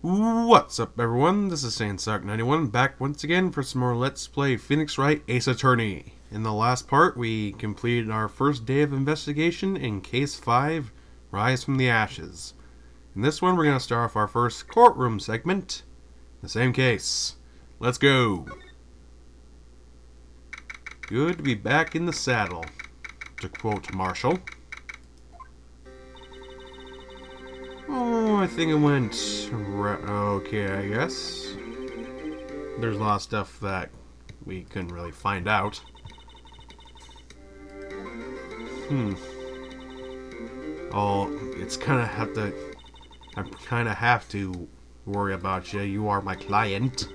What's up, everyone? This is Saiyan91 back once again for some more Let's Play Phoenix Wright Ace Attorney. In the last part, we completed our first day of investigation in Case 5, Rise from the Ashes. In this one, we're going to start off our first courtroom segment, the same case. Let's go! Good to be back in the saddle, to quote Marshall. Oh, I think it went okay, I guess. There's a lot of stuff that we couldn't really find out. Oh, it's kind of I kind of have to worry about you. You are my client.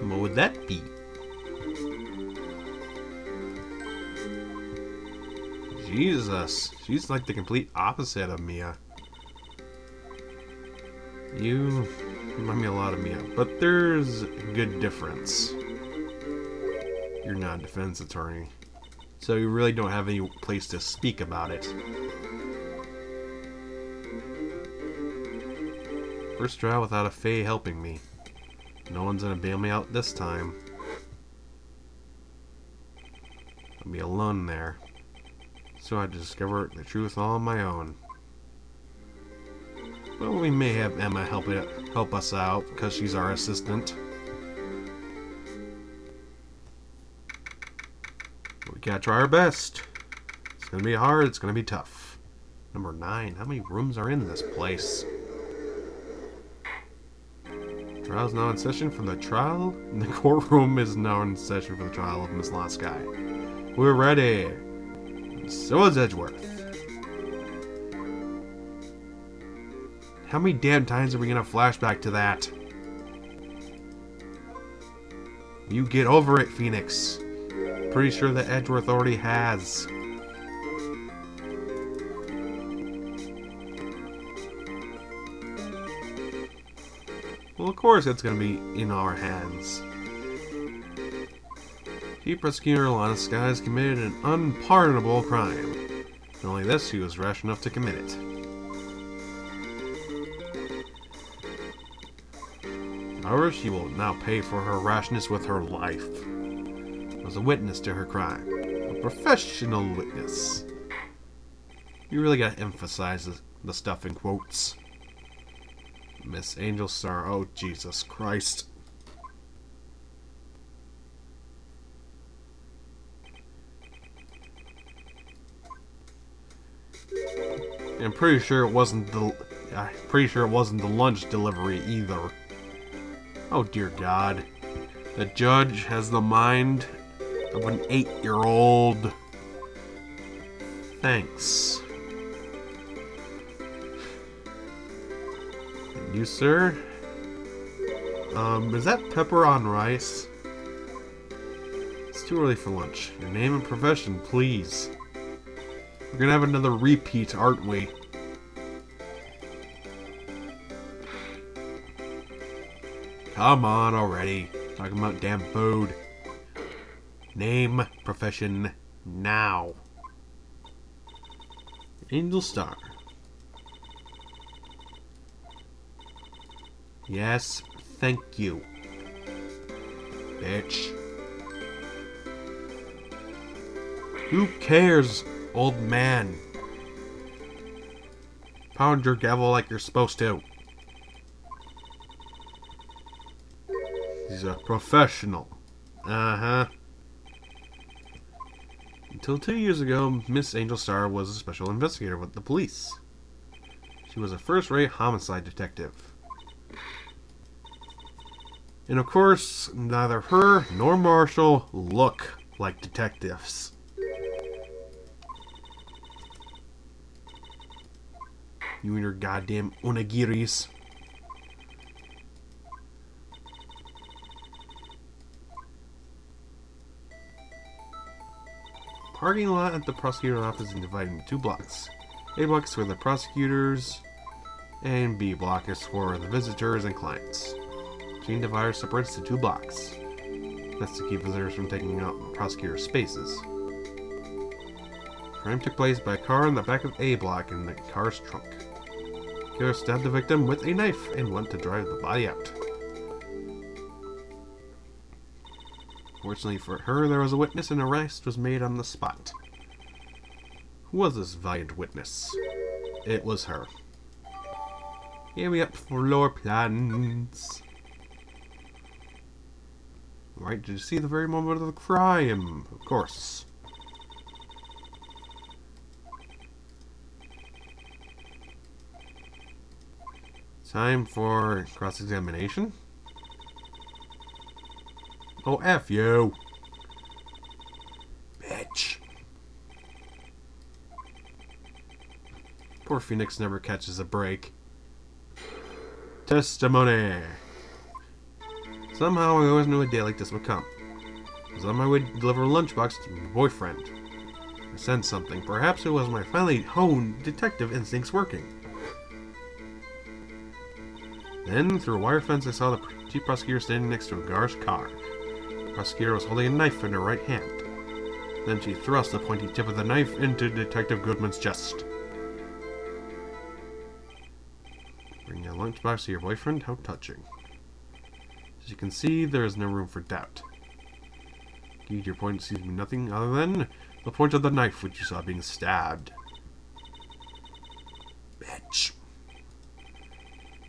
What would that be? Jesus, she's like the complete opposite of Mia. You remind me a lot of Mia, but there's a good difference. You're not a defense attorney, so you really don't have any place to speak about it. First trial without a Fae helping me. No one's gonna bail me out this time. I'll be alone there. So I discover the truth all on my own. Well, we may have Emma help us out because she's our assistant. But we gotta try our best. It's gonna be hard, it's gonna be tough. Number 9. How many rooms are in this place? Trial's now in session for the trial. The courtroom is now in session for the trial of Miss Lasky. We're ready. So is Edgeworth. How many damn times are we gonna flash back to that? You get over it, Phoenix. Pretty sure that Edgeworth already has. Well, of course it's gonna be in our hands. Chief Prosecutor Lasky has committed an unpardonable crime. Not only this, she was rash enough to commit it. However, she will now pay for her rashness with her life. Was a witness to her crime. A professional witness. You really gotta emphasize the stuff in quotes. Miss Angel Star, oh Jesus Christ. I'm pretty sure it wasn't the lunch delivery either. Oh dear God. The judge has the mind of an 8-year-old. Thanks. And you, sir? Is that pepper on rice? It's too early for lunch. Your name and profession, please. We're gonna have another repeat, aren't we? Come on already. Talking about damn food. Name, profession, now. Angel Star. Yes, thank you. Bitch. Who cares, old man? Pound your gavel like you're supposed to. He's a professional. Uh-huh. Until 2 years ago, Miss Angel Star was a special investigator with the police. She was a first-rate homicide detective. And of course, neither her nor Marshall look like detectives. You and your goddamn onigiris. Parking lot at the prosecutor's office is divided into 2 blocks. A block is for the prosecutors, and B block is for the visitors and clients. Between dividers separates to 2 blocks. That's to keep visitors from taking out the prosecutor's spaces. Crime took place by a car in the back of A block in the car's trunk. Killer stabbed the victim with a knife and went to drive the body out. Fortunately for her, there was a witness and arrest was made on the spot. Who was this valiant witness? It was her. Here we up floor plans. Right, did you see the very moment of the crime? Of course. Time for cross-examination. Oh, F you! Bitch! Poor Phoenix never catches a break. Testimony! Somehow I always knew a day like this would come. I was on my way to deliver a lunchbox to my boyfriend. I sensed something. Perhaps it was my finely honed detective instincts working. Then, through a wire fence, I saw the chief prosecutor standing next to a Gar's car. The prosecutor was holding a knife in her right hand. Then she thrust the pointy tip of the knife into Detective Goodman's chest. Bring a lunchbox to your boyfriend? How touching. As you can see, there is no room for doubt. Indeed, your point seems to be nothing other than the point of the knife which you saw being stabbed. Bitch.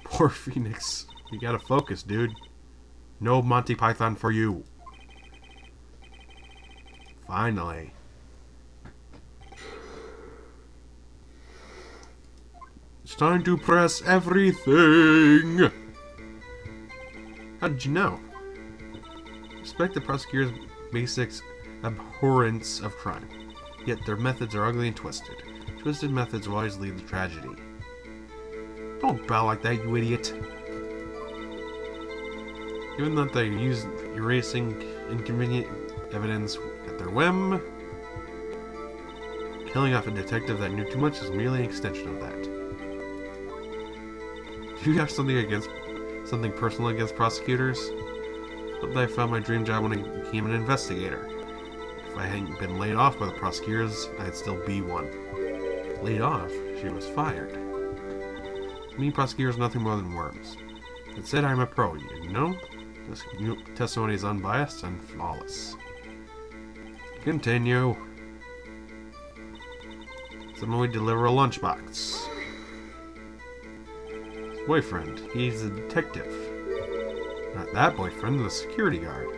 Poor Phoenix. You gotta focus, dude. No Monty Python for you. Finally. It's time to press everything! How did you know? Respect the prosecutor's basic abhorrence of crime. Yet their methods are ugly and twisted. Twisted methods always lead to tragedy. Don't bow like that, you idiot. Given that they use erasing inconvenient evidence at their whim, killing off a detective that knew too much is merely an extension of that. Do you have something personal against prosecutors? Not that I found my dream job when I became an investigator. If I hadn't been laid off by the prosecutors, I'd still be one. Laid off? She was fired. To me, prosecutors are nothing more than worms. That said, I'm a pro, you know? This testimony is unbiased and flawless. Continue. Someone would deliver a lunchbox. His boyfriend, he's a detective. Not that boyfriend, the security guard.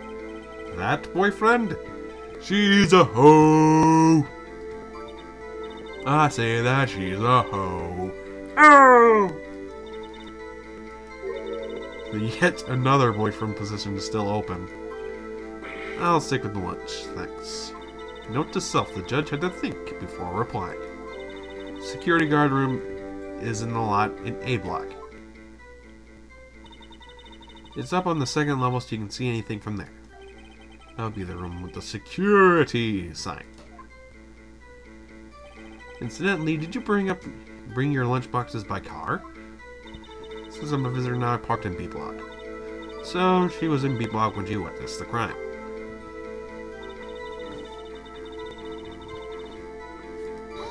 That boyfriend? She's a hoe! I say that she's a hoe. Oh! Yet another boyfriend position is still open. I'll stick with the lunch, thanks. Note to self, the judge had to think before replying. Security guard room is in the lot in A block. It's up on the second level so you can see anything from there. That would be the room with the security sign. Incidentally, did you bring your lunchboxes by car? Since I'm a visitor now, I parked in B block. So, she was in B block when she witnessed the crime.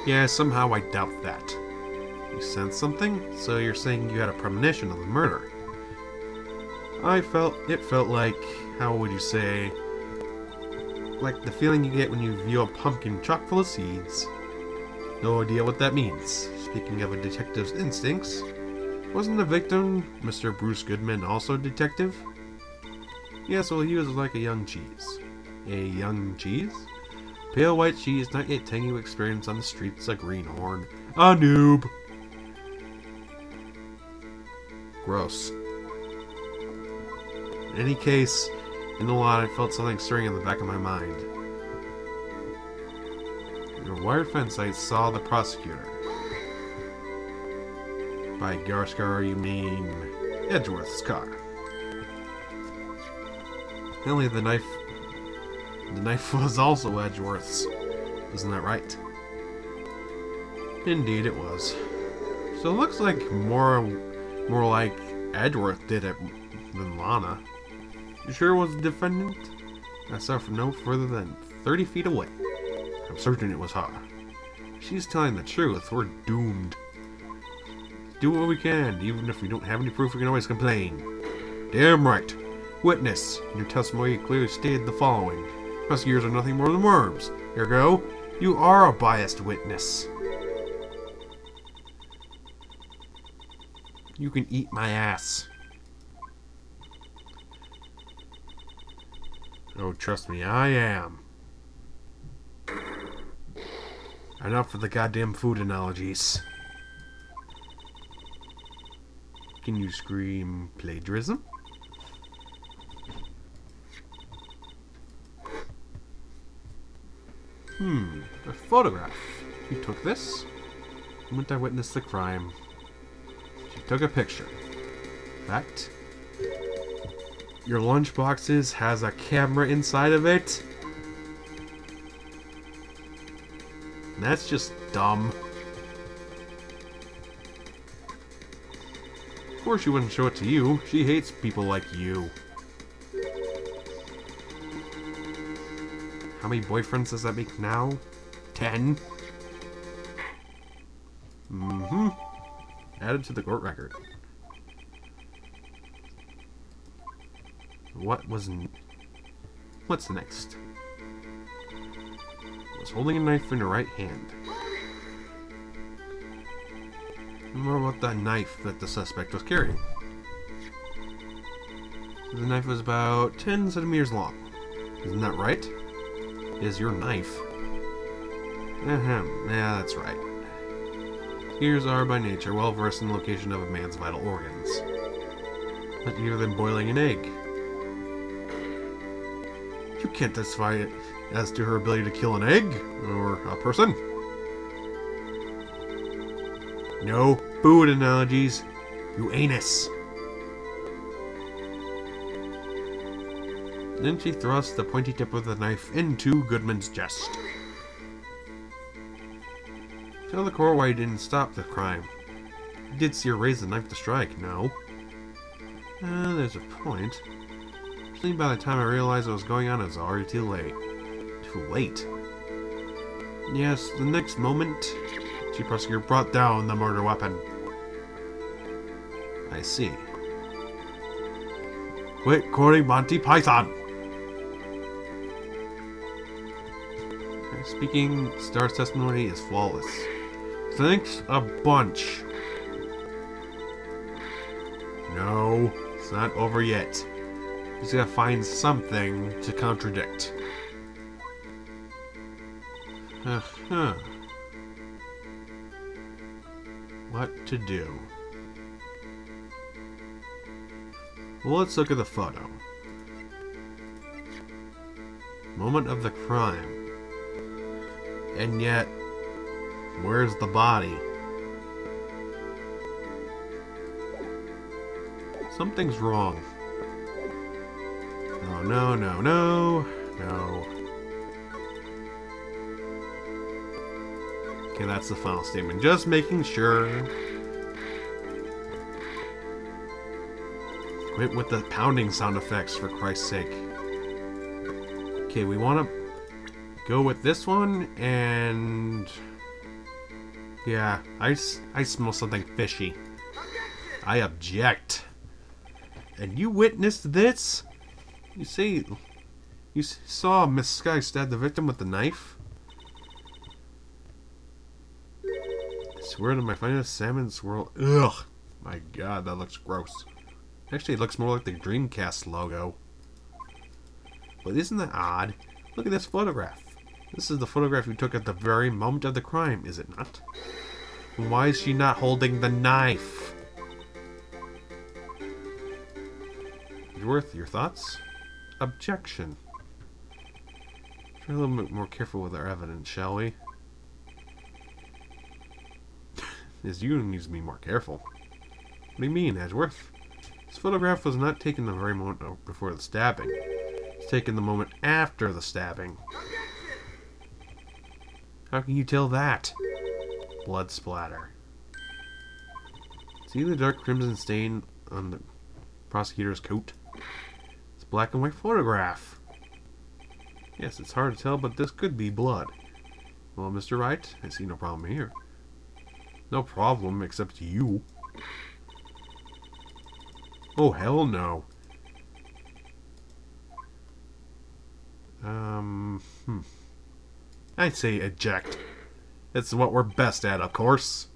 Yeah, somehow I doubt that. You sensed something? So you're saying you had a premonition of the murder. It felt like, how would you say, like the feeling you get when you view a pumpkin chock full of seeds. No idea what that means. Speaking of a detective's instincts, wasn't the victim, Mr. Bruce Goodman, also a detective? Yes, well, he was like a young cheese. A young cheese? Pale white cheese, not yet tangy with experience on the streets, a greenhorn. A noob! Gross. In any case, in the lot, I felt something stirring in the back of my mind. In a wire fence, I saw the prosecutor. By Gar's car, you mean Edgeworth's car. Only the knife was also Edgeworth's. Isn't that right? Indeed it was. So it looks like more like Edgeworth did it than Lana. You sure it was the defendant? I saw her from no further than 30 feet away. I'm certain it was her. If she's telling the truth, we're doomed. do what we can. Even if we don't have any proof, we can always complain. Damn right. Witness, in your testimony you clearly stated the following. Prosecutors are nothing more than worms. Ergo, you are a biased witness. You can eat my ass. Oh, trust me, I am. Enough of the goddamn food analogies. Can you scream plagiarism? A photograph. You took this? The moment I witnessed the crime. She took a picture. Fact. Your lunchboxes has a camera inside of it? That's just dumb. Of course she wouldn't show it to you. She hates people like you. How many boyfriends does that make now? 10? Added to the court record. What's next? Was holding a knife in her right hand. More about that knife that the suspect was carrying. The knife was about 10 centimeters long. Isn't that right? It is your knife. Yeah, that's right. Ears are by nature well versed in the location of a man's vital organs. Not easier than boiling an egg. You can't testify it as to her ability to kill an egg or a person. No food analogies, you anus. Then she thrust the pointy tip of the knife into Goodman's chest. Tell the court why you didn't stop the crime. You did see her raise the knife to strike, no? There's a point. Actually, by the time I realized what was going on, it was already too late. Too late? Yes, the next moment, Chief Prosecutor brought down the murder weapon. I see. Quit quoting Monty Python! Speaking, Star's testimony is flawless. Thanks a bunch. No, it's not over yet. He's gotta find something to contradict. What to do? Well, let's look at the photo. Moment of the crime. And yet, where's the body? Something's wrong. Oh, no, no, no, no. Okay, that's the final statement. Just making sure. Quit with the pounding sound effects, for Christ's sake. Okay, we want to go with this one, and yeah, I smell something fishy. I object. And you witnessed this? You say you saw Miss Sky stab the victim with the knife? I swear to my finest salmon swirl. Ugh, my God, that looks gross. Actually, it looks more like the Dreamcast logo. But isn't that odd? Look at this photograph. This is the photograph you took at the very moment of the crime, is it not? Why is she not holding the knife? Worth, your thoughts? Objection. Try a little bit more careful with our evidence, shall we? As you need to be more careful. What do you mean, Edgeworth? This photograph was not taken the very moment before the stabbing. It's taken the moment after the stabbing. How can you tell that? Blood splatter. See the dark crimson stain on the prosecutor's coat? It's a black and white photograph. Yes, it's hard to tell, but this could be blood. Well, Mr. Wright, I see no problem here. No problem, except you. Oh, hell no. I'd say eject. It's what we're best at, of course.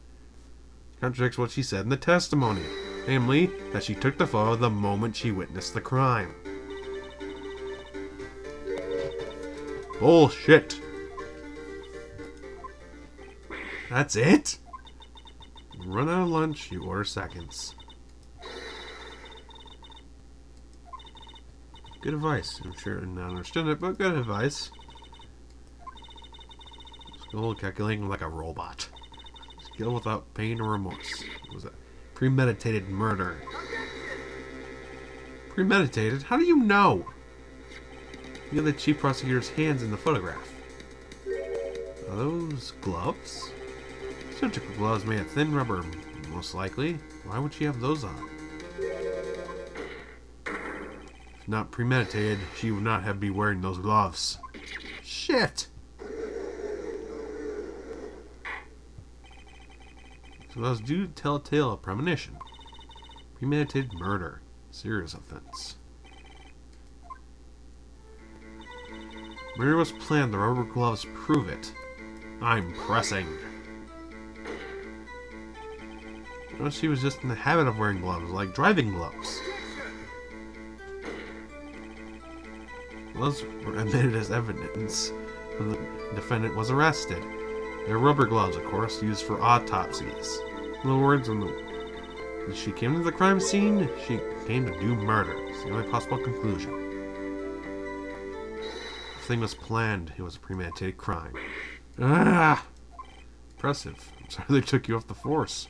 Contradicts what she said in the testimony. Namely, that she took the photo the moment she witnessed the crime. Bullshit. That's it? Run out of lunch, you order seconds. Good advice. I'm sure I not understood it, but good advice. Skill calculating like a robot. Skill without pain or remorse. What was that? Premeditated murder. Premeditated? How do you know? You have the chief prosecutor's hands in the photograph. Are those gloves? Surgical gloves made of thin rubber, most likely. Why would she have those on? If not premeditated, she would not have be wearing those gloves. Shit! So those do tell a tale of premonition. Premeditated murder. Serious offense. Murder was planned. The rubber gloves prove it. I'm pressing. Well, she was just in the habit of wearing gloves, like driving gloves. Gloves were admitted as evidence when the defendant was arrested. They're rubber gloves, of course, used for autopsies. In other words, when she came to the crime scene, she came to do murder. It's the only possible conclusion. The thing was planned. It was a premeditated crime. Ah! Impressive. I'm sorry they took you off the force.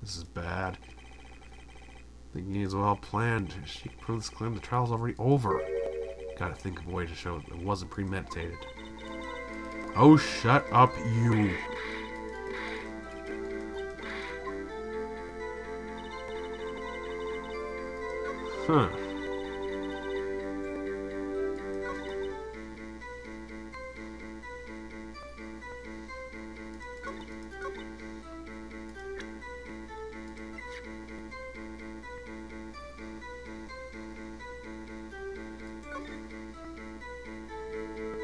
This is bad. Thinking it was well planned. She can prove this claim. The trial's already over. Gotta think of a way to show it wasn't premeditated. Oh, shut up, you. Huh.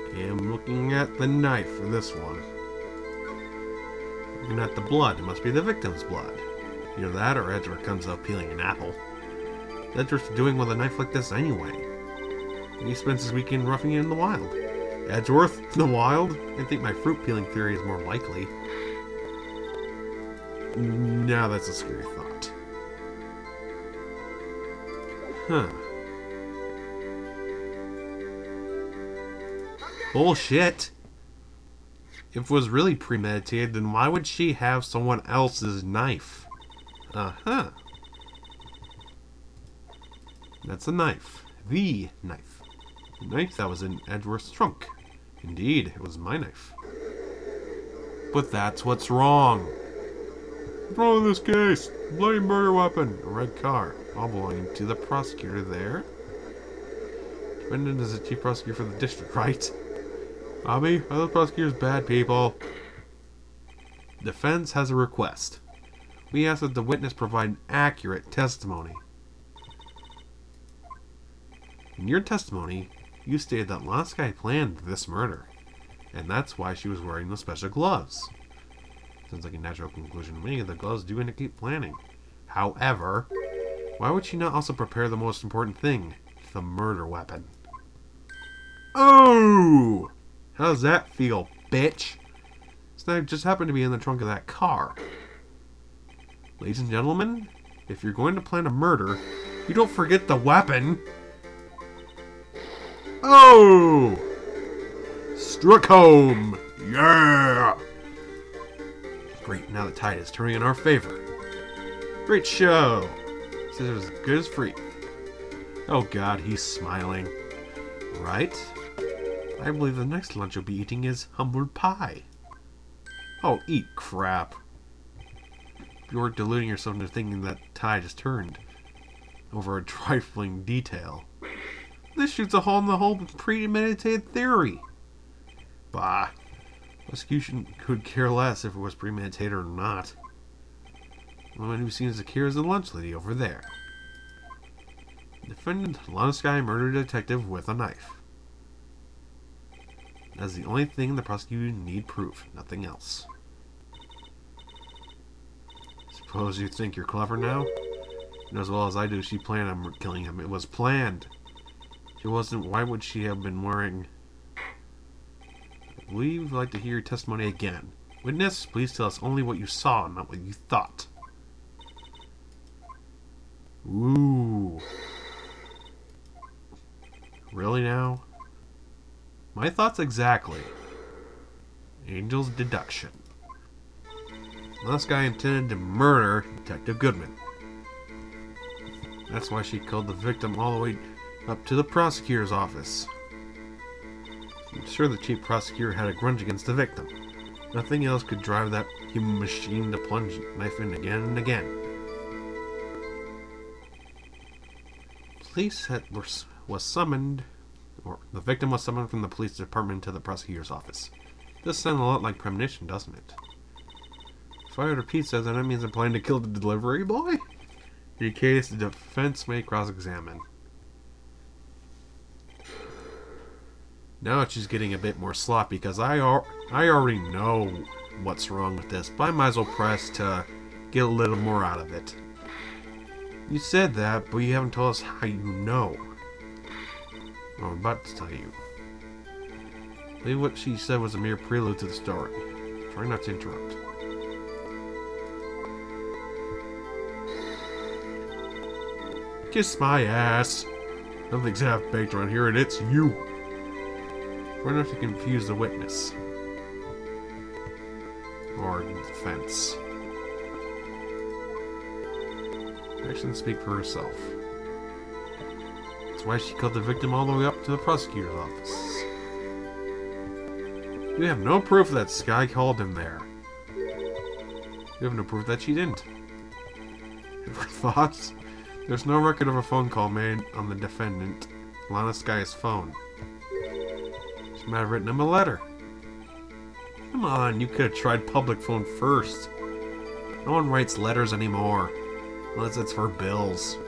Okay, I'm looking at the knife for this one. Looking at the blood. It must be the victim's blood. Either that or Edgeworth comes out peeling an apple. Edgeworth's doing with a knife like this anyway. And he spends his weekend roughing it in the wild. Edgeworth? In the wild? I think my fruit peeling theory is more likely. Now that's a scary thought. Huh. Bullshit. If it was really premeditated, then why would she have someone else's knife? Uh-huh. That's a knife. The knife. The knife that was in Edgeworth's trunk. Indeed, it was my knife. But that's what's wrong. What's wrong with this case? Bloody murder weapon. A red car. All belonging to the prosecutor there. Brendan is the chief prosecutor for the district, right? Bobby, are those prosecutors bad people? Defense has a request. We ask that the witness provide accurate testimony. In your testimony, you stated that Laskai planned this murder, and that's why she was wearing those special gloves. Sounds like a natural conclusion to me. The gloves do indicate planning. However, why would she not also prepare the most important thing? The murder weapon. Oh! How does that feel, bitch? This knife just happened to be in the trunk of that car. Ladies and gentlemen, if you're going to plan a murder, you don't forget the weapon. Oh! Struck home! Yeah! Great, now the tide is turning in our favor. Great show! Says it was as good as free. Oh god, he's smiling. Right? I believe the next lunch you'll be eating is humble pie. Oh, eat crap. You're deluding yourself into thinking that tide has turned over a trifling detail. This shoots a hole in the whole premeditated theory. Bah. Prosecution could care less if it was premeditated or not. The woman who seems to care is the lunch lady over there. Defendant Sky murdered a detective with a knife. That's the only thing the prosecution need proof, nothing else. Suppose you think you're clever now? You know as well as I do she planned on killing him. It was planned. She wasn't. Why would she have been wearing... We'd like to hear your testimony again. Witness, please tell us only what you saw, not what you thought. Ooh. Really now? My thoughts exactly. Angel's deduction. This guy intended to murder Detective Goodman. That's why she killed the victim all the way up to the prosecutor's office. I'm sure the chief prosecutor had a grudge against the victim. Nothing else could drive that human machine to plunge the knife in again and again. Police was summoned, or the victim was summoned from the police department to the prosecutor's office. This sounds a lot like premonition, doesn't it? If I order pizza, then that means I'm planning to kill the delivery boy? In any case, the defense may cross-examine. Now she's getting a bit more sloppy because I already know what's wrong with this, but I might as well press to get a little more out of it. You said that, but you haven't told us how you know. Well, I'm about to tell you. Maybe what she said was a mere prelude to the story. Try not to interrupt. Kiss my ass. Nothing's half baked around here, and it's you. Try not to confuse the witness. Or the defense. Actions speak for herself. That's why she killed the victim all the way up to the prosecutor's office. You have no proof that Sky called him there. You have no proof that she didn't. Her thoughts? There's no record of a phone call made on the defendant, Lana Sky's phone. She might have written him a letter. Come on, you could have tried public phone first. No one writes letters anymore, unless it's for bills.